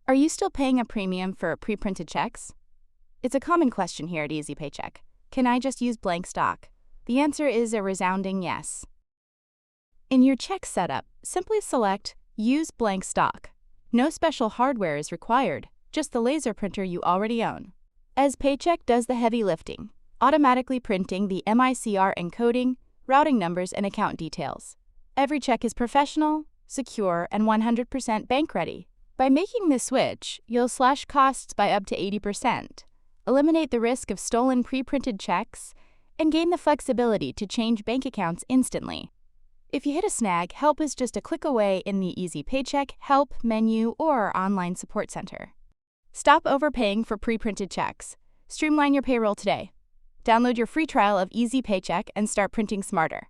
Are you still paying a premium for pre-printed checks? It's a common question here at ezPaycheck. Can I just use blank stock? The answer is a resounding yes. In your check setup, simply select Use blank stock. No special hardware is required, just the laser printer you already own. ezPaycheck does the heavy lifting, automatically printing the MICR encoding, routing numbers, and account details. Every check is professional, secure, and 100% bank ready. By making this switch, you'll slash costs by up to 80%, eliminate the risk of stolen pre-printed checks, and gain the flexibility to change bank accounts instantly. If you hit a snag, help is just a click away in the ezPaycheck Help menu or online support center. Stop overpaying for pre-printed checks. Streamline your payroll today. Download your free trial of ezPaycheck and start printing smarter.